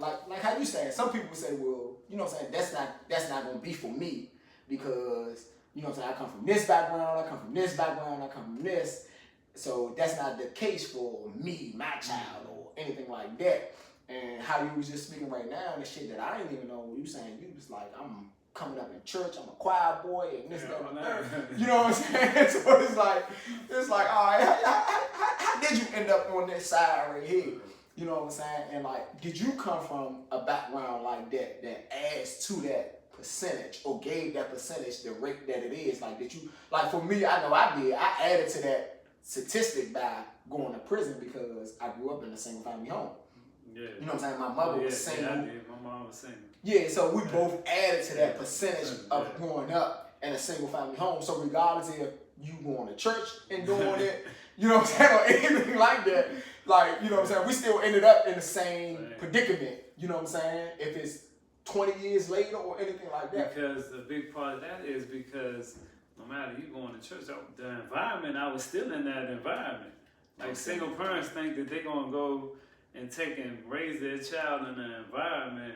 how you saying, some people say, well, you know what I'm saying, that's not gonna be for me because, you know what I'm saying, I come from this background, I come from this background, I come from this. So that's not the case for me, my child, or anything like that. And how you was just speaking right now, the shit that I didn't even know, you saying you was like, I'm coming up in church, I'm a choir boy, and this, that, and that. You know what I'm saying? So it's like, all right, how did you end up on this side right here? You know what I'm saying? And like, did you come from a background like that adds to that percentage, or gave that percentage the rate that it is? Like, did you, like for me, I know I did. I added to that statistic by going to prison because I grew up in a single family home. Yeah. You know what I'm saying? My mother was single. Yeah, I did. My mom was single. Yeah, so we both added to that percentage of growing up in a single family home. So regardless if you going to church and doing it, you know what I'm saying, or anything like that, like, you know what I'm saying, we still ended up in the same predicament, you know what I'm saying, if it's 20 years later or anything like that. Because a big part of that is because no matter you going to church, the environment, I was still in that environment. Like single parents think that they're going to go and take and raise their child in an environment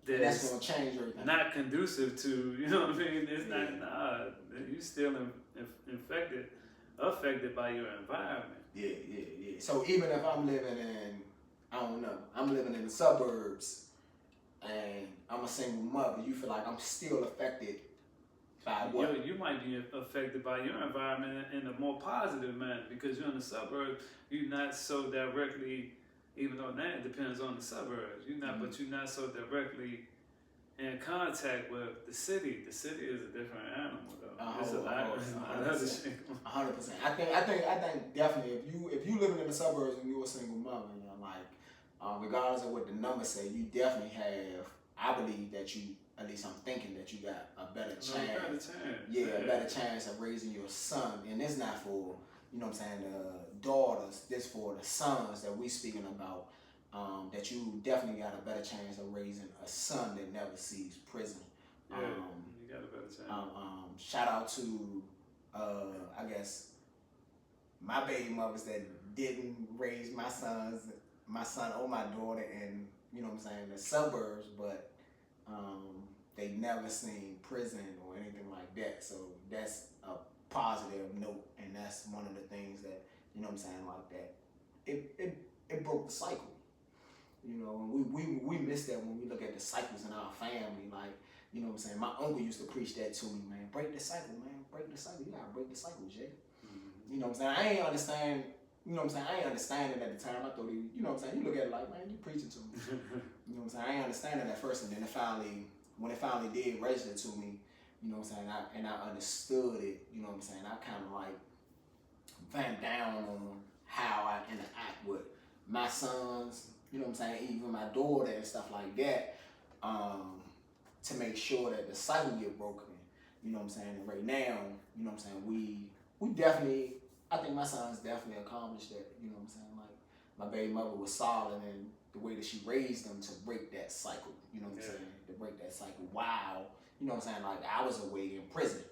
that's going to change everything. Not conducive to, you know what I mean? It's not, you still affected by your environment. Yeah. So even if I'm living in, I don't know, I'm living in the suburbs and I'm a single mother, you feel like I'm still affected by what? You might be affected by your environment in a more positive manner because you're in the suburbs, you're not so directly, even though that depends on the suburbs, but you're not so directly in contact with the city. The city is a different animal, though. It's a lot. 100%. I think definitely if you living in the suburbs and you're a single mother, you know, like regardless of what the numbers say, you definitely have. I believe that you, at least I'm thinking that you got a better chance. A better chance of raising your son, and it's not for, you know what I'm saying, the daughters. This for the sons that we speaking about. That you definitely got a better chance of raising a son that never sees prison. Yeah, you got a better chance. Shout out to, I guess, my baby mothers that didn't raise my son or my daughter in, you know what I'm saying, the suburbs, but they never seen prison or anything like that. So that's a positive note, and that's one of the things that, you know what I'm saying, like that. It broke the cycle. You know, we miss that when we look at the cycles in our family. Like, You know what I'm saying? My uncle used to preach that to me, man. Break the cycle, man. Break the cycle. You gotta break the cycle, Jay. Mm-hmm. You know what I'm saying? I ain't understand. You know what I'm saying? I ain't understanding at the time. I thought you know what I'm saying? You look at it like, man, you preaching to me. You know what I'm saying? I ain't understanding at first, and then when it finally did register to me, you know what I'm saying? I understood it. You know what I'm saying? I kind of like vamped down on how I interact with my sons. You know what I'm saying? Even my daughter and stuff like that. To make sure that the cycle get broken. You know what I'm saying? And right now, you know what I'm saying? We definitely. I think my son's definitely accomplished that, you know what I'm saying? Like, my baby mother was solid in the way that she raised them to break that cycle, you know what I'm saying? To break that cycle while, you know what I'm saying, like, I was away in prison.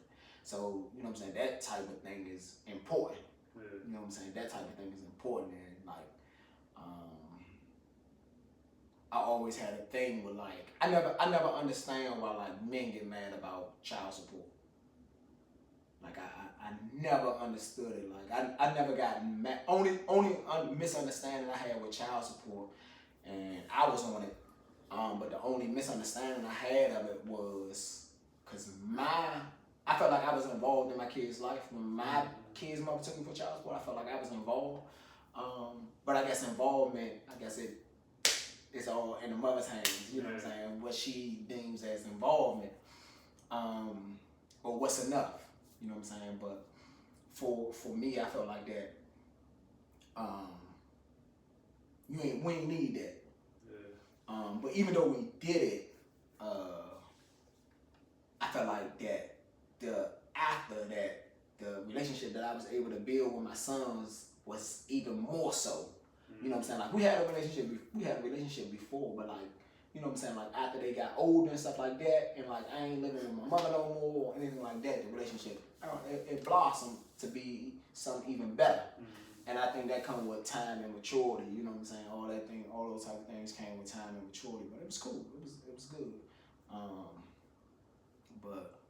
So, you know what I'm saying, that type of thing is important. You know what I'm saying? That type of thing is important. And, like, I always had a thing with, like, I never understand why, like, men get mad about child support. Like, I never understood it. Like, I never got mad. Only misunderstanding I had with child support, and I was on it. But the only misunderstanding I had of it was because I felt like I was involved in my kid's life. When my kid's mother took me for child support, I felt like I was involved. But I guess involvement, it's all in the mother's hands. You know what I'm saying? What she deems as involvement, or what's enough. You know what I'm saying? But for me, I felt like that. We ain't need that. Yeah. But even though we did it, I felt like that after that, the relationship that I was able to build with my sons was even more so. Mm-hmm. You know what I'm saying? Like, we had a relationship before, but like, you know what I'm saying? Like, after they got older and stuff like that, and like, I ain't living with my mother no more or anything like that, the relationship, it blossomed to be something even better. Mm-hmm. And I think that comes with time and maturity, you know what I'm saying? All those type of things came with time and maturity, but it was cool. It was good. But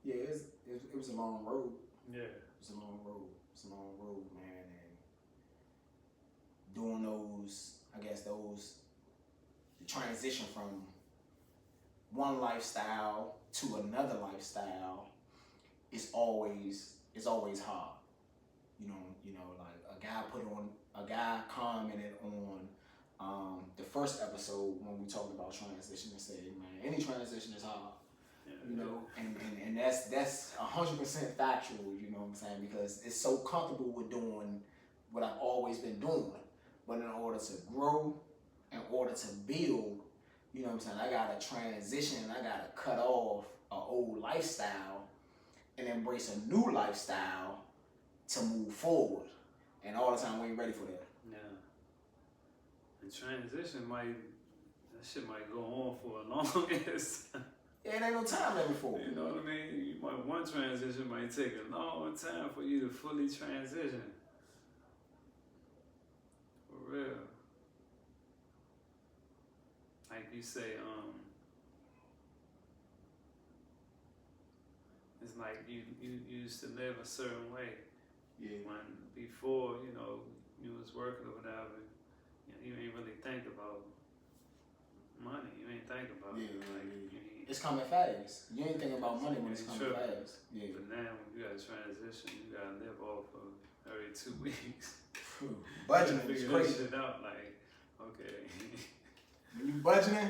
yeah, it was a long road. Yeah. It was a long road. It's a long road, man. And doing the transition from one lifestyle to another lifestyle is always hard. You know, like a guy commented on the first episode when we talked about transition and said, man, any transition is hard. You know, and that's 100% factual, you know what I'm saying? Because it's so comfortable with doing what I've always been doing. But in order to grow, in order to build, you know what I'm saying, I gotta transition, I gotta cut off an old lifestyle and embrace a new lifestyle to move forward. And all the time we ain't ready for that. Yeah. The transition might go on for a long time. Yeah, it ain't no time limit for it. You know what I mean? One transition might take a long time for you to fully transition. For real. Like you say, it's like you used to live a certain way. Yeah. When before, you know, you was working or whatever, you ain't really think about money. You ain't think about it. It's coming fast. You ain't thinking about money when it's coming fast. Yeah. But now when you got to transition, you got to live off of every 2 weeks. Budgeting is crazy. Figure that shit out, like, okay. When you budgeting,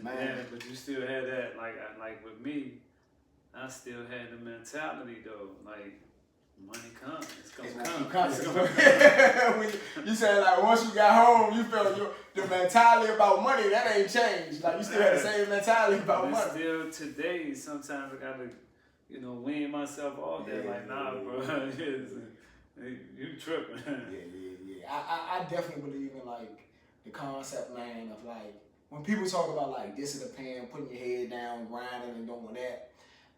man. But you still had that, like with me, I still had the mentality though, like, money comes. It's gonna come. You said, like, once you got home, you felt the mentality about money, that ain't changed. Like, you still had the same mentality about money. Still today, sometimes I gotta, you know, wean myself off there. Like, nah, bro, you tripping. Yeah. I definitely believe in, like, the concept, man, of, like, when people talk about, like, this is the pen, putting your head down, grinding and doing that,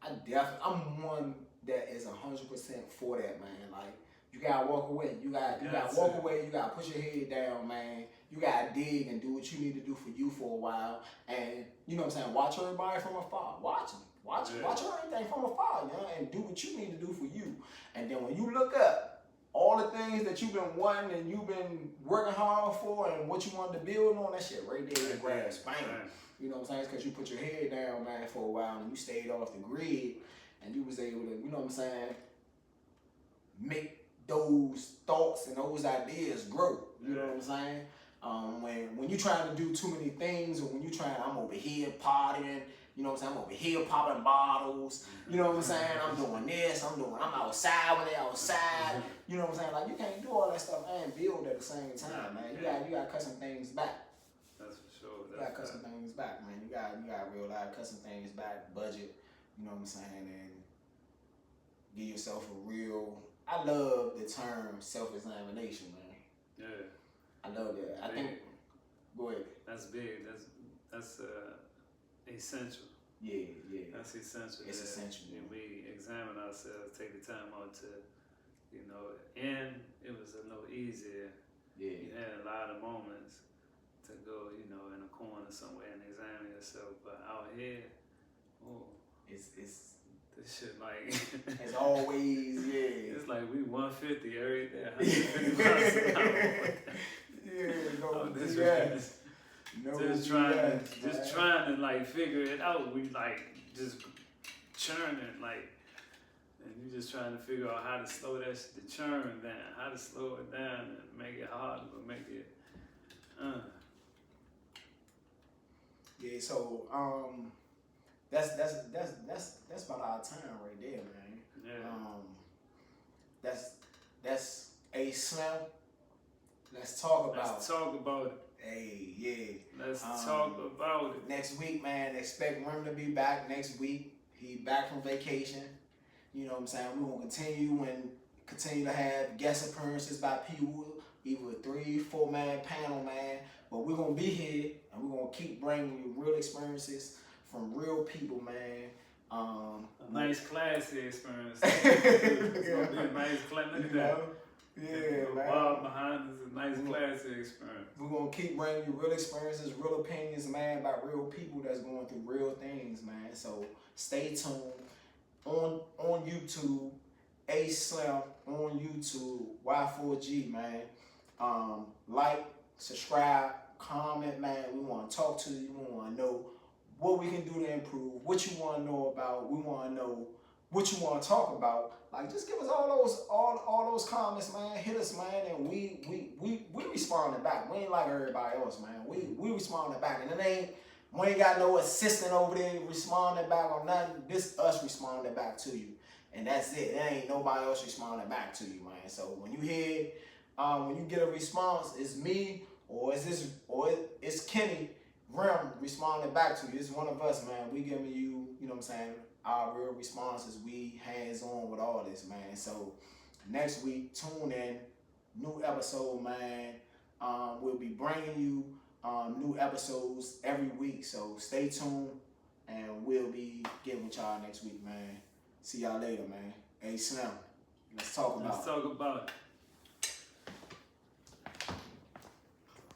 I'm one that is 100% for that, man. Like, you gotta walk away. You gotta walk away. You gotta put your head down, man. You gotta dig and do what you need to do for you for a while. And you know what I'm saying? Watch everybody from afar. Watch them. Watch everything from afar, you know, and do what you need to do for you. And then when you look up, all the things that you've been wanting and you've been working hard for and what you wanted to build on, that shit right there in your grasp. Bam. You know what I'm saying? It's because you put your head down, man, for a while and you stayed off the grid and you was able to, you know what I'm saying, make those thoughts and those ideas grow. You know what I'm saying? When you're trying to do too many things, or when you're trying, I'm over here partying, you know what I'm saying? I'm over here popping bottles, you know what I'm saying? I'm doing this, I'm outside when they outside, you know what I'm saying? Like, you can't do all that stuff and build at the same time, man. You gotta cut some things back. That's for sure. You gotta cut some things back, man. You gotta realize, cut some things back, budget, you know what I'm saying? And give yourself a real, I love the term self-examination, man. Yeah. I love that. I think, go ahead. That's big. That's essential. Yeah. That's essential. It's essential. And we examine ourselves, take the time out to, you know, and it was a little easier. Yeah. You had a lot of moments to go, you know, in a corner somewhere and examine yourself. But out here, it's this shit like as always, yeah. It's like we 150 every day. 150 miles an hour. Just trying to like figure it out. We like just churning like, and you just trying to figure out how to slow the churn down, how to slow it down and make it harder, but make it. Yeah. So that's about our time right there, man. Yeah. That's a slam. Let's talk about it. Hey, yeah. Let's talk about it. Next week, man, expect Rim to be back next week. He back from vacation. You know what I'm saying? We're going to continue to have guest appearances by people, either a 3-4 man panel, man. But we're going to be here, and we're going to keep bringing you real experiences from real people, man. A nice classy experience. It's going to be a nice class. Look at that. Yeah, man. Bob behind us, a nice classy experience. We're going to keep bringing you real experiences, real opinions, man, about real people that's going through real things, man. So stay tuned on YouTube, A-Slim on YouTube, Y4G, man. Like, subscribe, comment, man. We want to talk to you. We want to know what we can do to improve, what you want to know about. We want to know what you want to talk about. Like, just give us all those comments, man. Hit us, man, and we responding back. We ain't like everybody else, man. We responding back, and we ain't got no assistant over there responding back or nothing. This us responding back to you, and that's it. There ain't nobody else responding back to you, man. So when you hear, when you get a response, it's me or it's Kenny Rim responding back to you. It's one of us, man. We giving you, you know what I'm saying, our real responses. We hands on with all this, man. So next week, tune in, new episode, man. We'll be bringing you new episodes every week. So stay tuned, and we'll be getting with y'all next week, man. See y'all later, man. A-Slim. Let's talk about it.